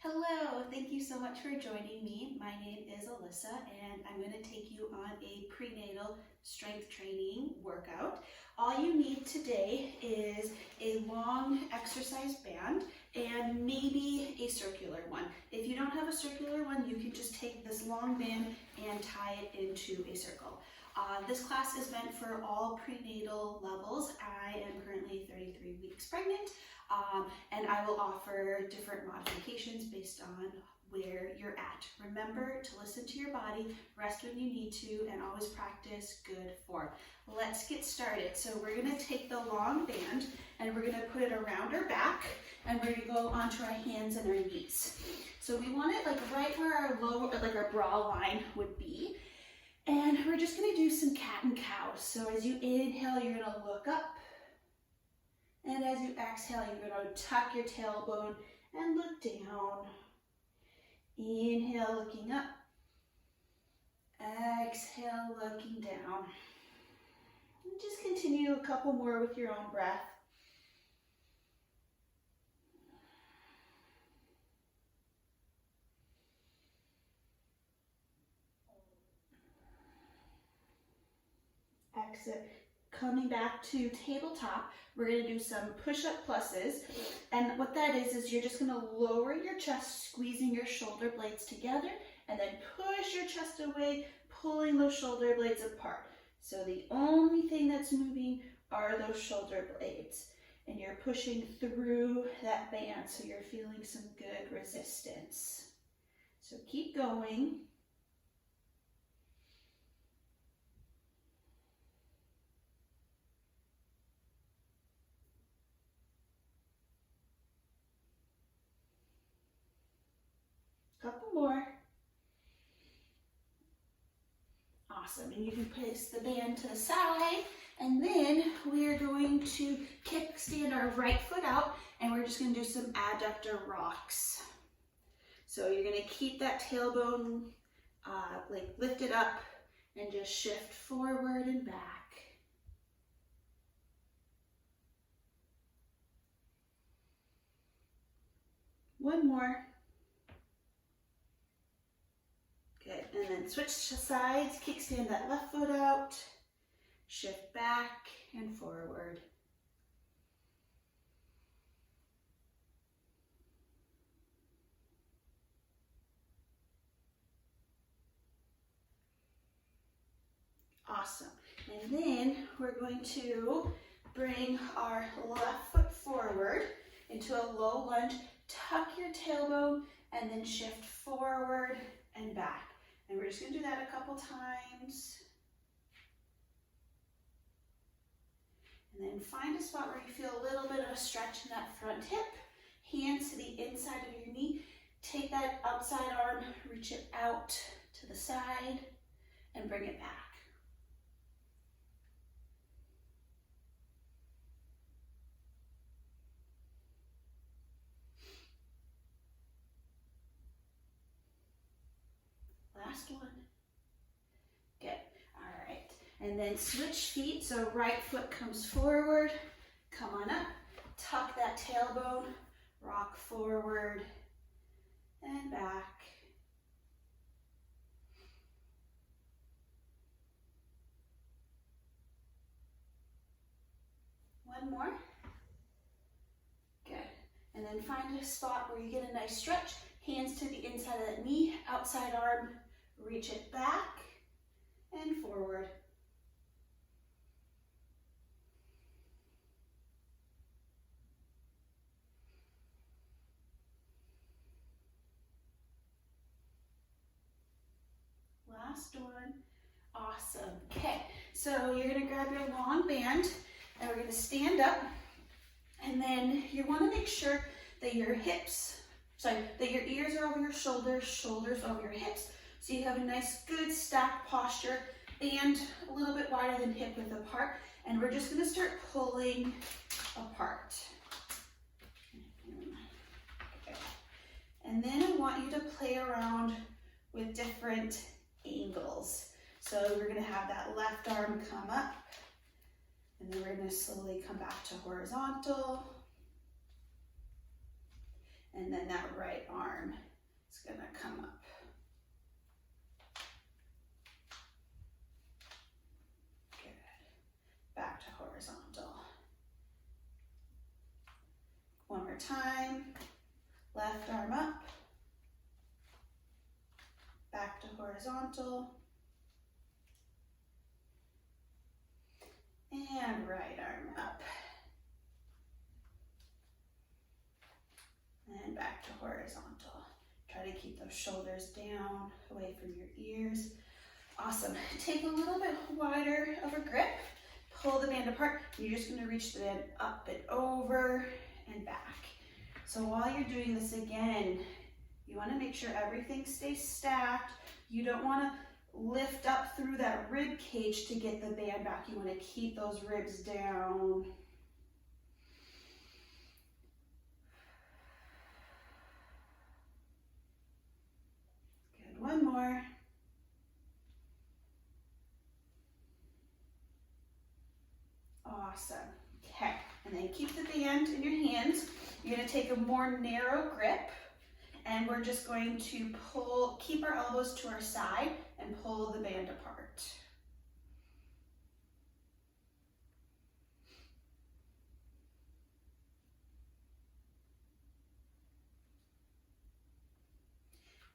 Hello, thank you so much for joining me. My name is Alyssa and I'm going to take you on a prenatal strength training workout. All you need today is a long exercise band and maybe a circular one. If you don't have a circular one, you can just take this long band and tie it into a circle. This class is meant for all prenatal levels. I am currently 33 weeks pregnant. And I will offer different modifications based on where you're at. Remember to listen to your body, rest when you need to, and always practice good form. Let's get started. So we're gonna take the long band and we're gonna put it around our back and we're gonna go onto our hands and our knees. So we want it like right where our our bra line would be. And we're just gonna do some cat and cow. So as you inhale, you're gonna look up. And as you exhale, you're going to tuck your tailbone and look down. Inhale, looking up. Exhale, looking down. And just continue a couple more with your own breath. Exit. Coming back to tabletop, we're going to do some push-up pluses. And what that is you're just going to lower your chest, squeezing your shoulder blades together, and then push your chest away, pulling those shoulder blades apart. So the only thing that's moving are those shoulder blades. And you're pushing through that band, so you're feeling some good resistance. So keep going. Couple more. Awesome, and you can place the band to the side, and then we're going to kickstand our right foot out, and we're just going to do some adductor rocks. So you're going to keep that tailbone lifted up and just shift forward and back. One more. Good, and then switch sides, kickstand that left foot out, shift back and forward. Awesome, and then we're going to bring our left foot forward into a low lunge, tuck your tailbone, and then shift forward and back. And we're just going to do that a couple times. And then find a spot where you feel a little bit of a stretch in that front hip. Hands to the inside of your knee. Take that outside arm, reach it out to the side, and bring it back. Last one. Good. All right. And then switch feet. So right foot comes forward. Come on up. Tuck that tailbone. Rock forward and back. One more. Good. And then find a spot where you get a nice stretch. Hands to the inside of that knee. Outside arm. Reach it back and forward. Last one. Awesome. Okay, so you're going to grab your long band and we're going to stand up, and then you want to make sure that your that your ears are over your shoulders, shoulders over your hips. So you have a nice, good stacked posture, band a little bit wider than hip width apart, and we're just going to start pulling apart. Okay. And then I want you to play around with different angles. So we're going to have that left arm come up, and then we're going to slowly come back to horizontal. And then that right arm is gonna come up. Good. Back to horizontal. One more time. Left arm up. Back to horizontal. And right arm up. And back to horizontal. Try to keep those shoulders down, away from your ears. Awesome. Take a little bit wider of a grip. Pull the band apart. You're just going to reach the band up and over and back. So while you're doing this again, you want to make sure everything stays stacked. You don't want to lift up through that rib cage to get the band back. You want to keep those ribs down. Good. One more. Awesome. Okay. And then keep the band in your hands. You're going to take a more narrow grip, and we're just going to pull, keep our elbows to our side and pull the band apart.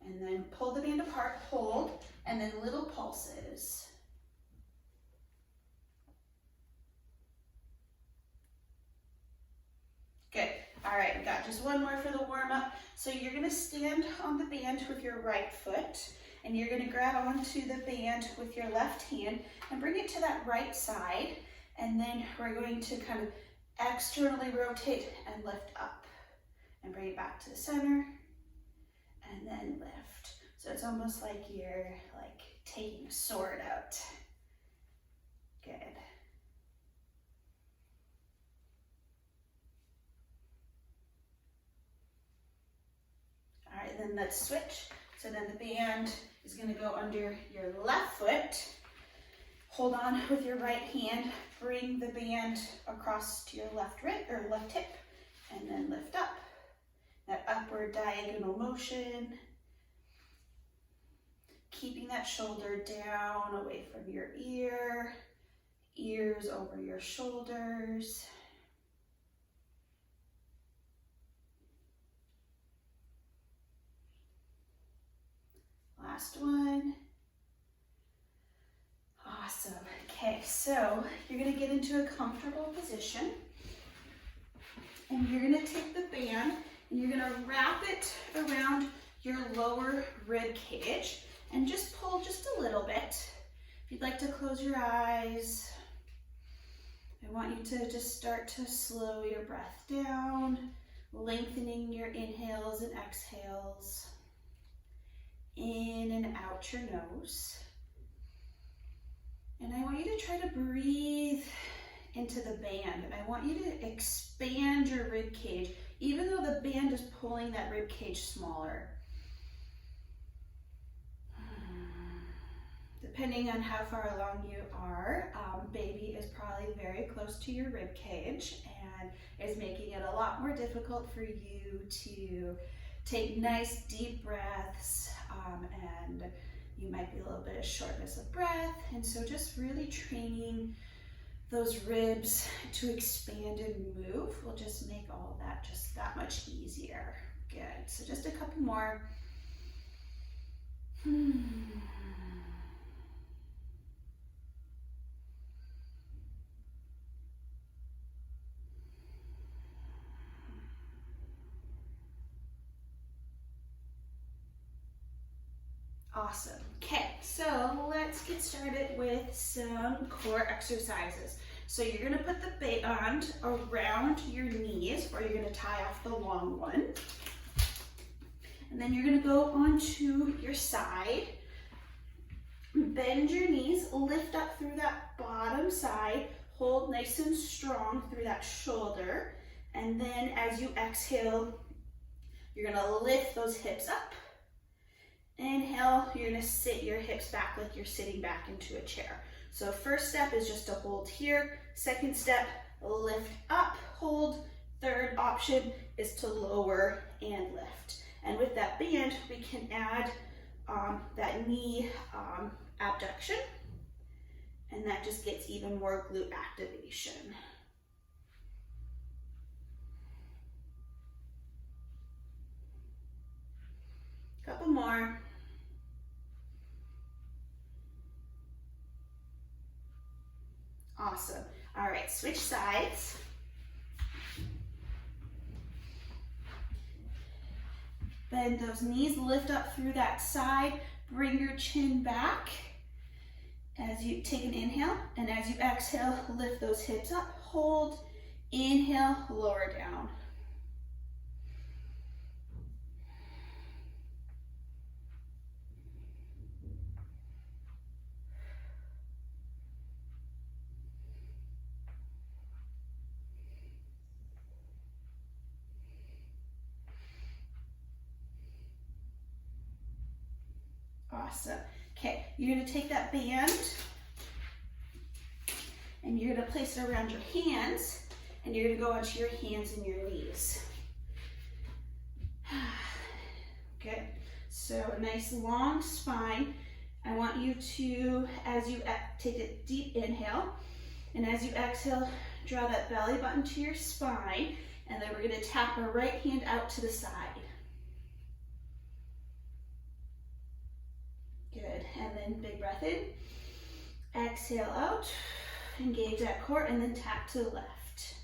And then pull the band apart, hold, and then little pulses. Good. All right, we got just one more for the warm up. So you're gonna stand on the band with your right foot, and you're gonna grab onto the band with your left hand and bring it to that right side. And then we're going to kind of externally rotate and lift up and bring it back to the center and then lift. So it's almost like you're like taking a sword out. Good. All right, then let's switch. So then the band is going to go under your left foot. Hold on with your right hand. Bring the band across to your left wrist or left hip, and then lift up. That upward diagonal motion. Keeping that shoulder down, away from your ear. Ears over your shoulders. Last one. Awesome. Okay, so you're going to get into a comfortable position, and you're going to take the band and you're going to wrap it around your lower rib cage and just pull just a little bit. If you'd like to close your eyes, I want you to just start to slow your breath down, lengthening your inhales and exhales. In and out your nose. And I want you to try to breathe into the band. And I want you to expand your rib cage, even though the band is pulling that rib cage smaller. Depending on how far along you are, baby is probably very close to your rib cage and is making it a lot more difficult for you to take nice deep breaths, and you might be a little bit of shortness of breath. And so just really training those ribs to expand and move will just make all of that just that much easier. Good. So just a couple more. Awesome. Okay, so let's get started with some core exercises. So you're going to put the band around your knees, or you're going to tie off the long one. And then you're going to go onto your side. Bend your knees, lift up through that bottom side, hold nice and strong through that shoulder. And then as you exhale, you're going to lift those hips up. Inhale, you're going to sit your hips back like you're sitting back into a chair. So first step is just to hold here. Second step, lift up, hold. third option is to lower and lift. And with that band, we can add that knee abduction, and that just gets even more glute activation. Couple more. Awesome. All right, switch sides. Bend those knees, lift up through that side, bring your chin back as you take an inhale, and as you exhale, lift those hips up, hold, inhale, lower down. Awesome. Okay, you're going to take that band and you're going to place it around your hands, and you're going to go onto your hands and your knees. Good. So a nice long spine. I want you to, as you take a deep inhale, and as you exhale, draw that belly button to your spine, and then we're going to tap our right hand out to the side. Good, and then big breath in, exhale out, engage that core, and then tap to the left.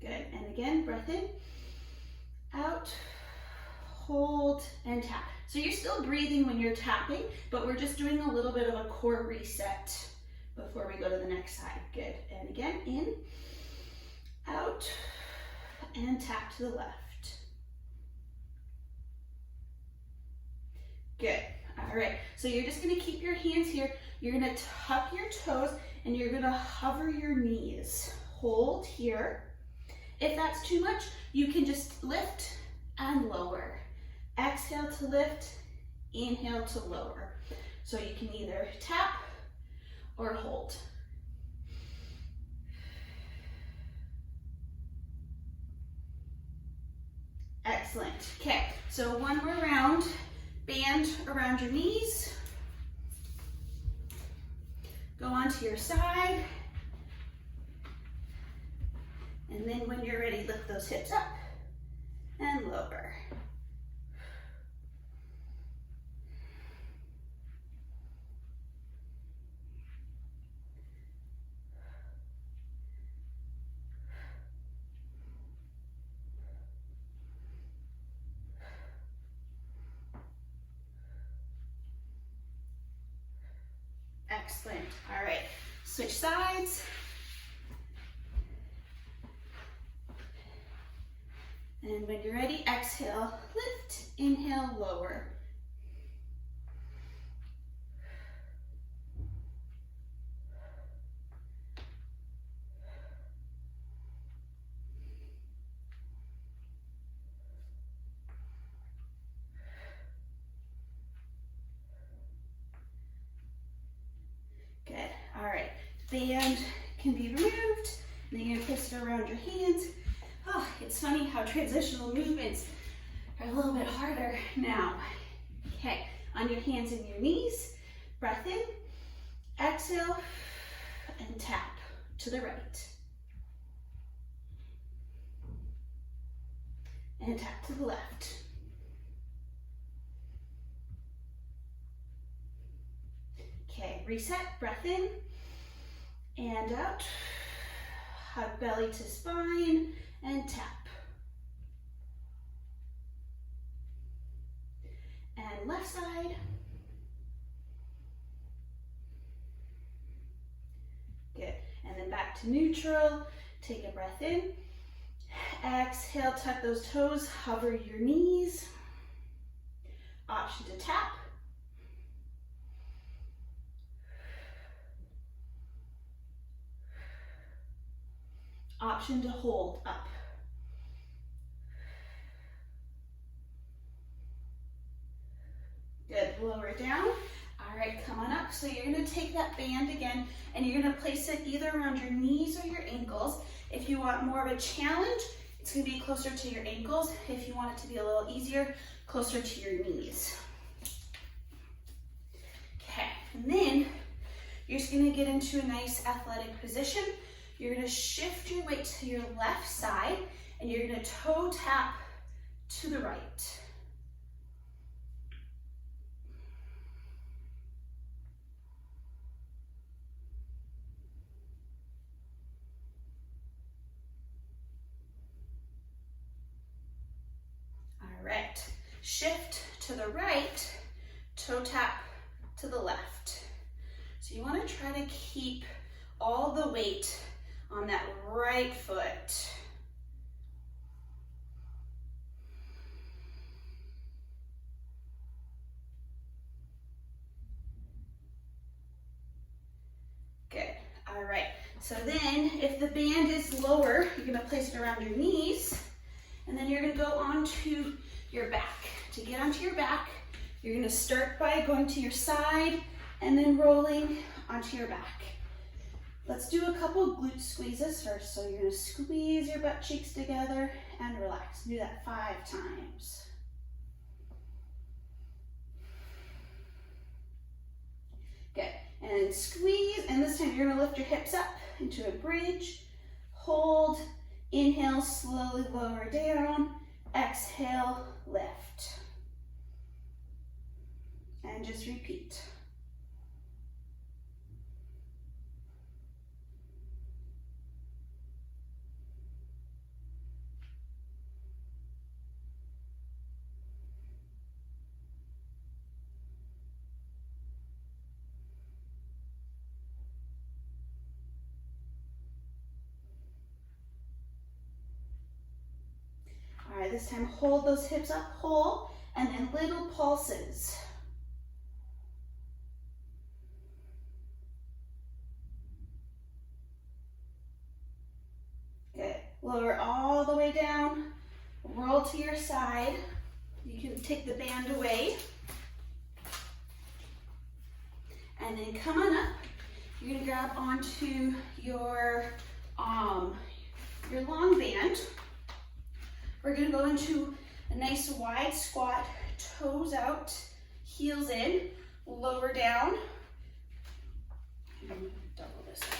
Good, and again, breath in, out, hold, and tap. So you're still breathing when you're tapping, but we're just doing a little bit of a core reset before we go to the next side. Good, and again, in, out, and tap to the left. Good. All right. So you're just going to keep your hands here. You're going to tuck your toes and you're going to hover your knees. Hold here. If that's too much, you can just lift and lower. Exhale to lift, inhale to lower. So you can either tap or hold. Excellent. Okay. So one more round. Band around your knees, go onto your side, and then when you're ready, lift those hips up and lower. Excellent. All right, switch sides. And when you're ready, exhale, lift, inhale, lower. Good. All right. Band can be removed. And then you're going to place it around your hands. Oh, it's funny how transitional movements are a little bit harder now. Okay. On your hands and your knees. Breath in. Exhale. And tap to the right. And tap to the left. Okay, reset, breath in and out. Hug belly to spine and tap. And left side. Good. And then back to neutral. Take a breath in. Exhale, tuck those toes, hover your knees. Option to tap. Option to hold up. Good, lower down. All right, come on up, So you're gonna take that band again and you're gonna place it either around your knees or your ankles. If you want more of a challenge, it's gonna be closer to your ankles. If you want it to be a little easier, closer to your knees. Okay, and then you're just gonna get into a nice athletic position. You're gonna shift your weight to your left side and you're gonna toe tap to the right. All right, shift to the right, toe tap to the left. So you want to try to keep all the weight on that right foot. Good. All right. So then if the band is lower, you're going to place it around your knees, and then you're going to go onto your back. To get onto your back, you're going to start by going to your side and then rolling onto your back. Let's do a couple glute squeezes first. So you're going to squeeze your butt cheeks together and relax. Do that 5 times. Good. And squeeze, and this time you're going to lift your hips up into a bridge. Hold, inhale, slowly lower down. Exhale, lift. And just repeat. All right, this time hold those hips up whole, and then little pulses. Good. Lower all the way down, roll to your side. You can take the band away. And then come on up. You're gonna grab onto your long band. We're gonna go into a nice wide squat, toes out, heels in, lower down. Double this up.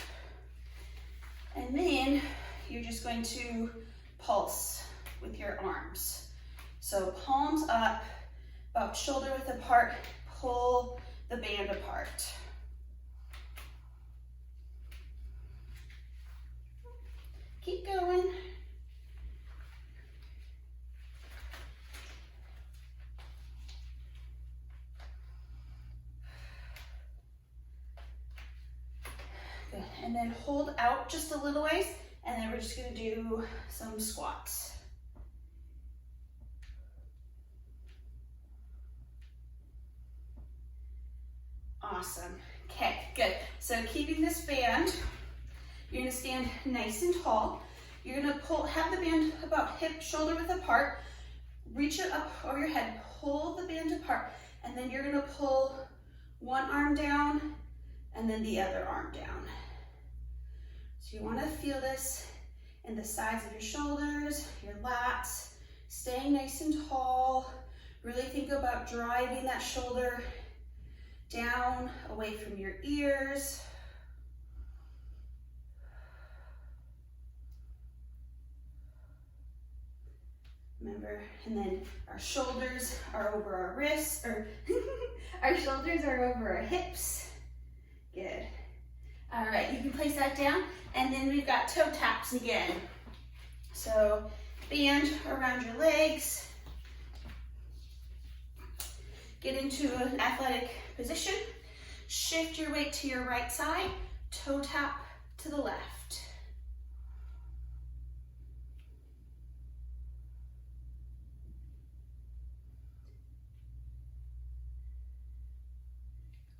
And then you're just going to pulse with your arms. So palms up, about shoulder width apart, pull the band apart. Keep going. Good. And then hold out just a little ways, and then we're just going to do some squats. Awesome. Okay, good. So keeping this band, you're going to stand nice and tall. You're going to have the band about hip, shoulder width apart. Reach it up over your head, pull the band apart, and then you're going to pull one arm down and then the other arm down. So you want to feel this in the sides of your shoulders, your lats, staying nice and tall. Really think about driving that shoulder down, away from your ears. Remember, and then our shoulders are over our wrists, or our shoulders are over our hips. Good. All right, you can place that down, and then we've got toe taps again. So band around your legs. Get into an athletic position. Shift your weight to your right side, toe tap to the left.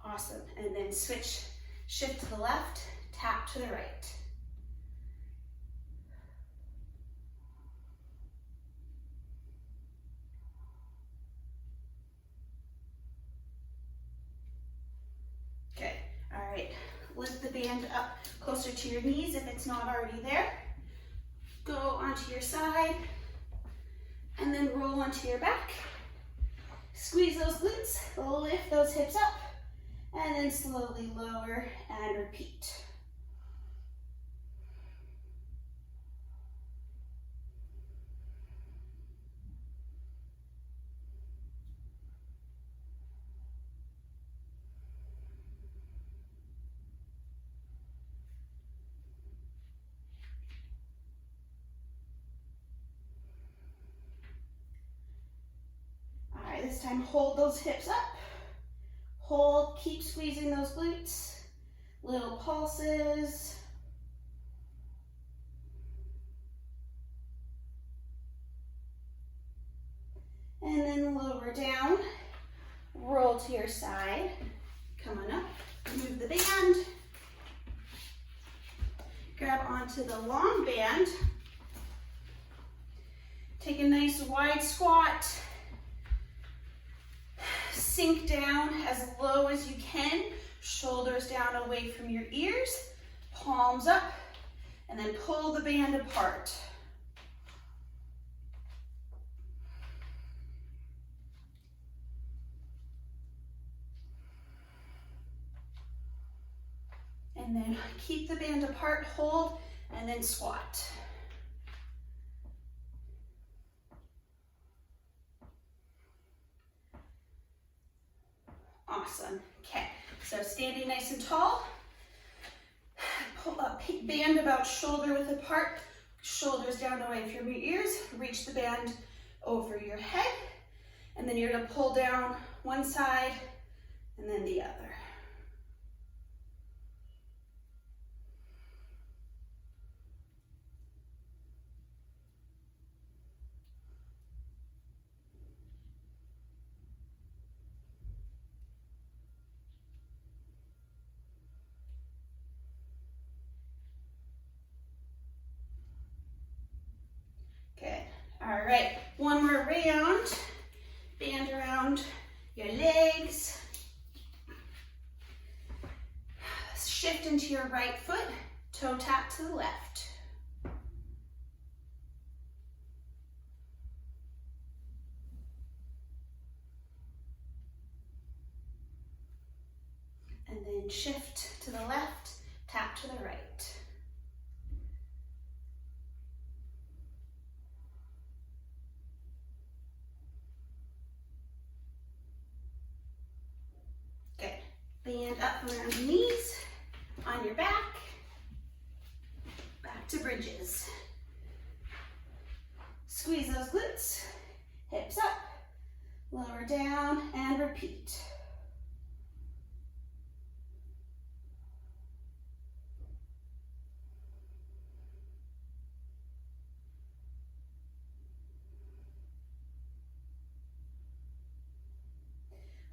Awesome, and then switch, shift to the left, tap to the right. Good. All right, lift the band up closer to your knees if it's not already there. Go onto your side and then roll onto your back. Squeeze those glutes, lift those hips up, and then slowly lower and repeat. This time, hold those hips up. Hold, keep squeezing those glutes. Little pulses. And then lower down. Roll to your side. Come on up. Move the band. Grab onto the long band. Take a nice wide squat. Sink down as low as you can, shoulders down away from your ears, palms up, and then pull the band apart. And then keep the band apart, hold, and then squat. Awesome. Okay, so standing nice and tall. Pull up, band about shoulder width apart, shoulders down away from your ears. Reach the band over your head, and then you're going to pull down one side and then the other. All right, one more round, band around your legs. Shift into your right foot, toe tap to the left. And then shift to the left, tap to the right. Band up around your knees, on your back to bridges. Squeeze those glutes, hips up, lower down, and repeat.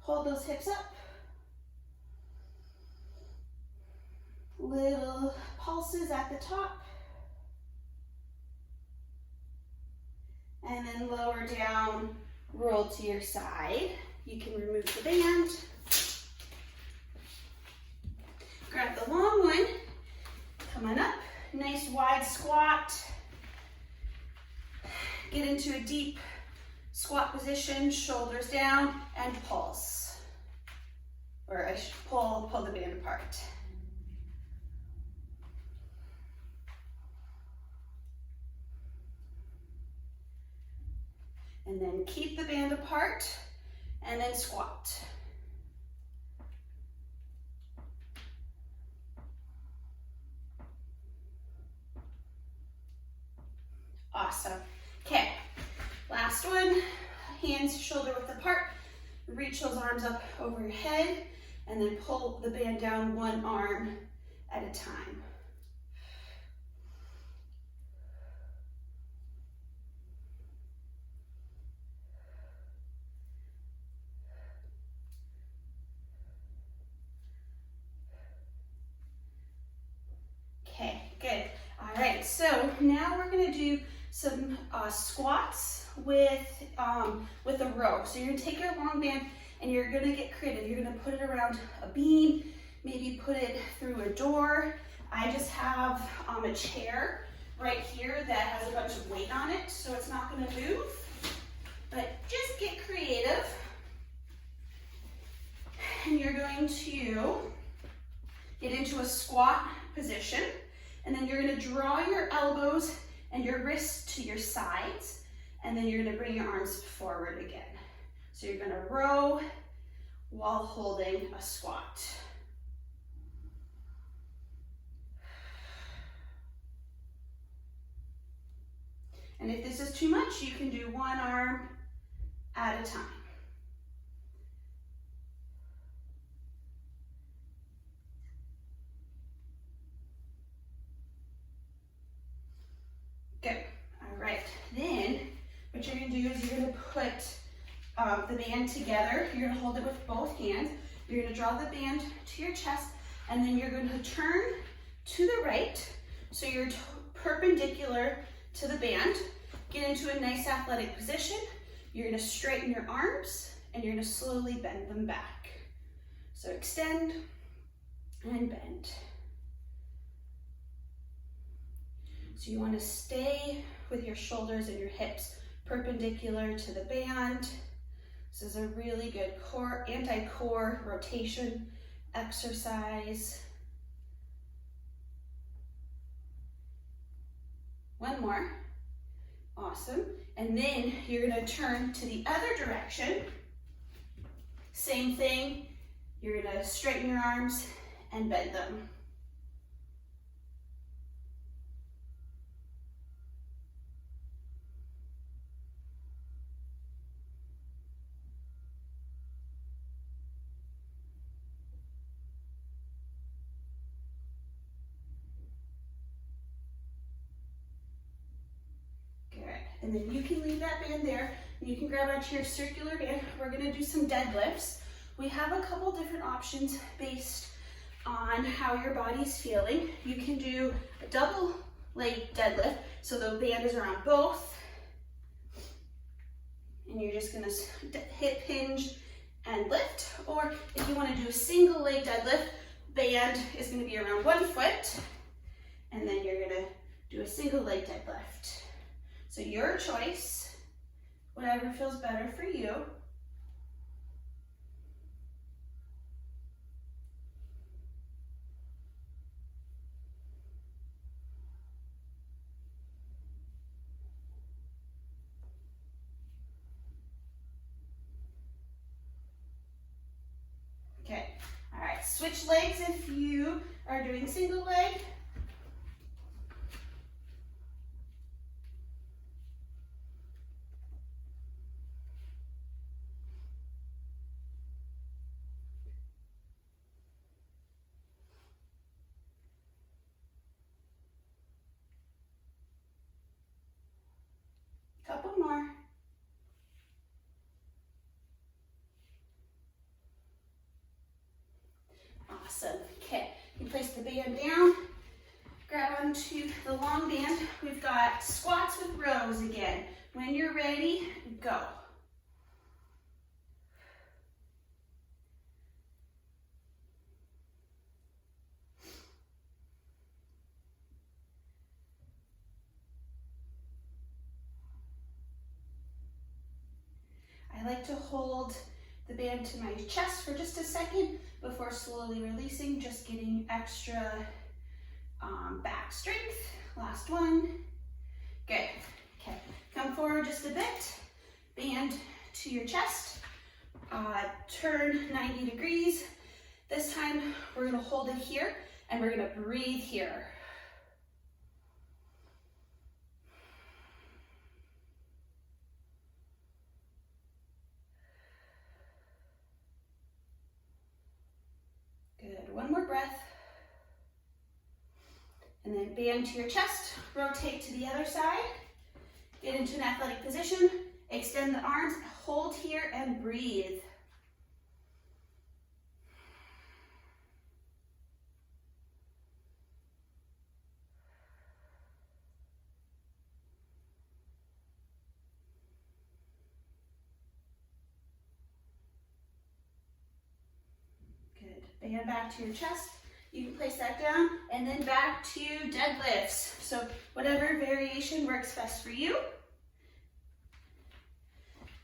Hold those hips up. Little pulses at the top. And then lower down, roll to your side. You can remove the band. Grab the long one. Come on up. Nice wide squat. Get into a deep squat position, shoulders down, and pulse. Or I should pull the band apart. And then keep the band apart, and then squat. Awesome. Okay, last one. Hands shoulder width apart. Reach those arms up over your head, and then pull the band down one arm at a time. Okay, good. All right, so now we're gonna do some squats with a row. So you're gonna take your long band and you're gonna get creative. You're gonna put it around a beam, maybe put it through a door. I just have a chair right here that has a bunch of weight on it, so it's not going to move. But just get creative. And you're going to get into a squat position, and then you're going to draw your elbows and your wrists to your sides, and then you're going to bring your arms forward again. So you're going to row while holding a squat. And if this is too much, you can do one arm at a time. Good. All right. Then what you're going to do is you're going to put the band together. You're going to hold it with both hands. You're going to draw the band to your chest, and then you're going to turn to the right. So you're perpendicular to the band. Get into a nice athletic position. You're going to straighten your arms, and you're going to slowly bend them back. So extend and bend. So you want to stay with your shoulders and your hips perpendicular to the band. This is a really good core, anti-core rotation exercise. One more. Awesome. And then you're going to turn to the other direction. Same thing. You're going to straighten your arms and bend them. And then you can leave that band there, and you can grab onto your circular band. We're gonna do some deadlifts. We have a couple different options based on how your body's feeling. You can do a double leg deadlift, so the band is around both. And you're just gonna hip hinge and lift. Or if you wanna do a single leg deadlift, band is gonna be around 1 foot, and then you're gonna do a single leg deadlift. So your choice, whatever feels better for you. Okay, all right, switch legs if you are doing single leg. Couple more. Awesome. Okay, you place the band down, grab onto the long band. We've got squats with rows again. When you're ready, go. I like to hold the band to my chest for just a second before slowly releasing, just getting extra back strength. Last one. Good. Okay, come forward just a bit. Band to your chest. Turn 90 degrees. This time we're gonna hold it here and we're gonna breathe here. Good, one more breath. And then band to your chest, rotate to the other side. Get into an athletic position, extend the arms, hold here and breathe. Good. Band back to your chest. You can place that down and then back to deadlifts. So whatever variation works best for you.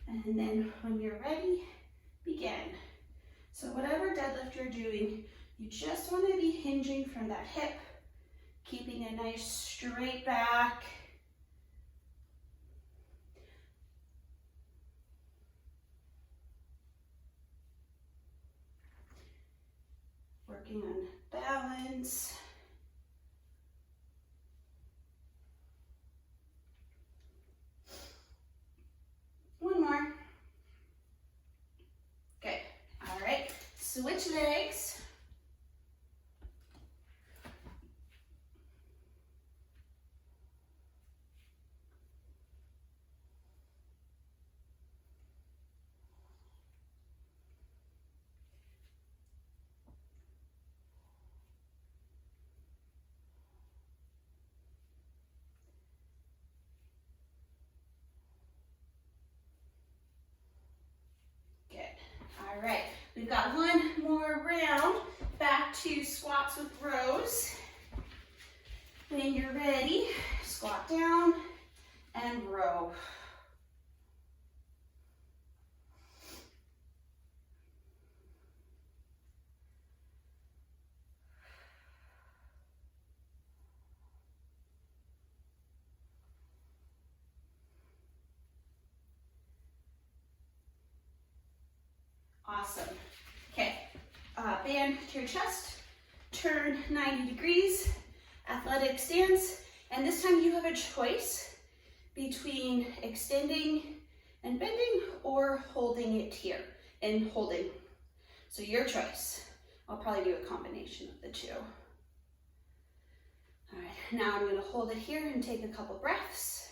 And then when you're ready, begin. So whatever deadlift you're doing, you just want to be hinging from that hip, keeping a nice straight back. Working on balance. One more. Good. All right. Switch legs. All right, we've got one more round. Back to squats with rows. When you're ready, squat down and row. Awesome. Okay, band to your chest, turn 90 degrees, athletic stance, and this time you have a choice between extending and bending or holding it here and holding. So your choice. I'll probably do a combination of the two. All right, now I'm gonna hold it here and take a couple breaths.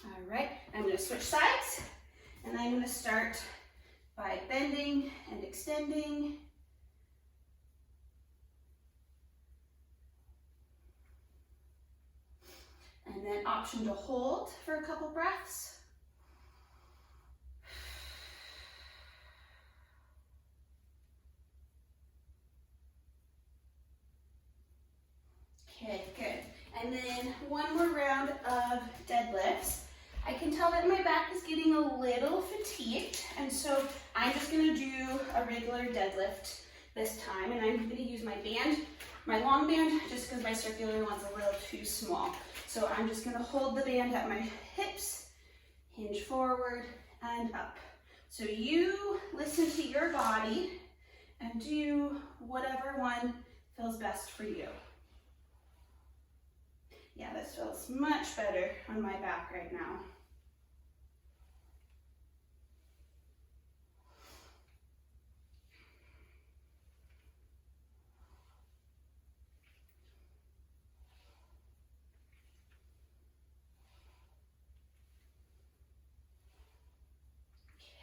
All right, I'm going to switch sides, and I'm going to start by bending and extending. And then option to hold for a couple breaths. Okay, good. And then one more round of deadlifts. I can tell that my back is getting a little fatigued, and so I'm just gonna do a regular deadlift this time, and I'm gonna use my band, my long band, just because my circular one's a little too small. So I'm just gonna hold the band at my hips, hinge forward and up. So you listen to your body and do whatever one feels best for you. Yeah, this feels much better on my back right now.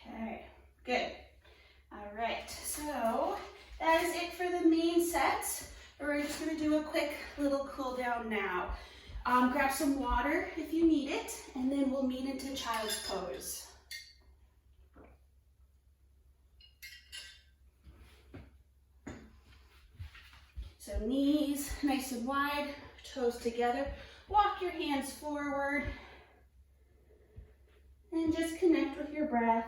Okay, good. All right, so that is it for the main set. We're just gonna do a quick little cool down now. Grab some water if you need it, and then we'll meet into child's pose. So knees nice and wide, toes together. Walk your hands forward, and just connect with your breath.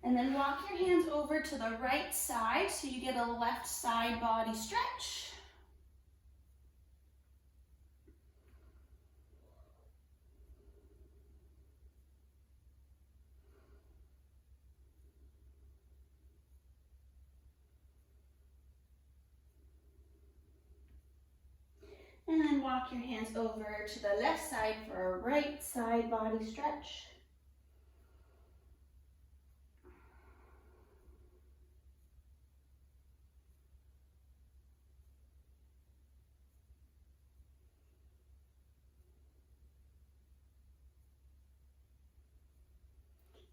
And then walk your hands over to the right side so you get a left side body stretch. And then walk your hands over to the left side for a right side body stretch.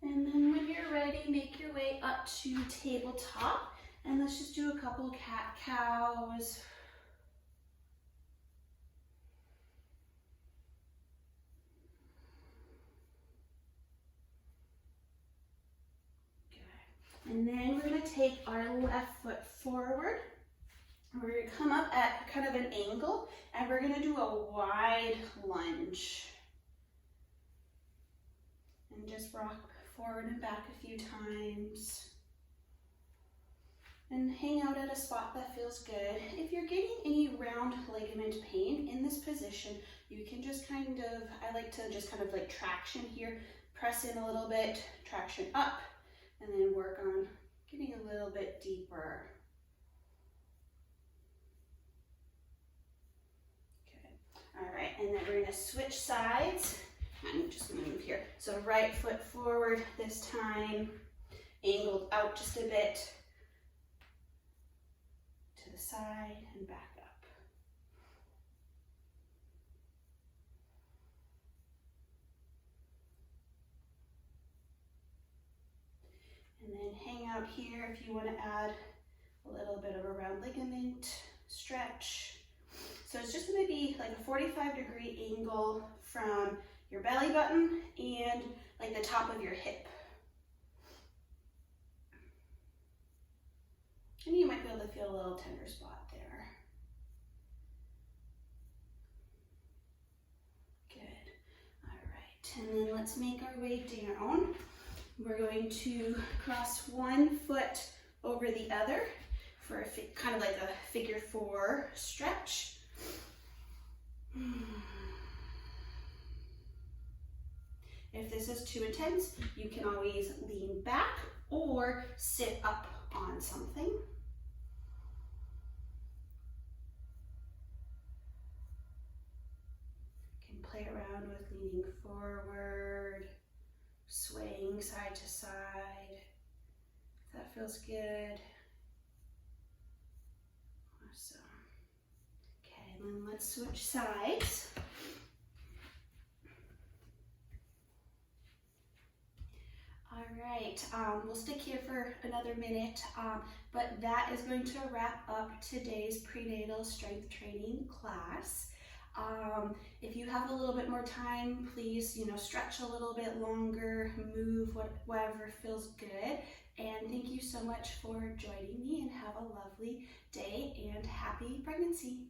And then when you're ready, make your way up to tabletop. And let's just do a couple cat-cows. Good. And then we're going to take our left foot forward. We're going to come up at kind of an angle, and we're going to do a wide lunge. And just rock forward and back a few times. And hang out at a spot that feels good. If you're getting any round ligament pain in this position, you can just kind of, I like to just kind of like traction here, press in a little bit, traction up, and then work on getting a little bit deeper. Okay, all right, and then we're gonna switch sides. I'm just gonna move here. So right foot forward this time, angled out just a bit, to the side and back up. And then hang out here if you want to add a little bit of a round ligament stretch. So it's just going to be like a 45-degree angle from your belly button and like the top of your hip. And you might be able to feel a little tender spot there. Good. All right, and then let's make our way down. We're going to cross one foot over the other for a kind of like a figure 4 stretch. If this is too intense, you can always lean back or sit up on something. Play around with leaning forward, swaying side to side. That feels good. Awesome. Okay, and then let's switch sides. All right, we'll stick here for another minute, but that is going to wrap up today's prenatal strength training class. If you have a little bit more time, please, stretch a little bit longer, move whatever feels good. And thank you so much for joining me, and have a lovely day and happy pregnancy.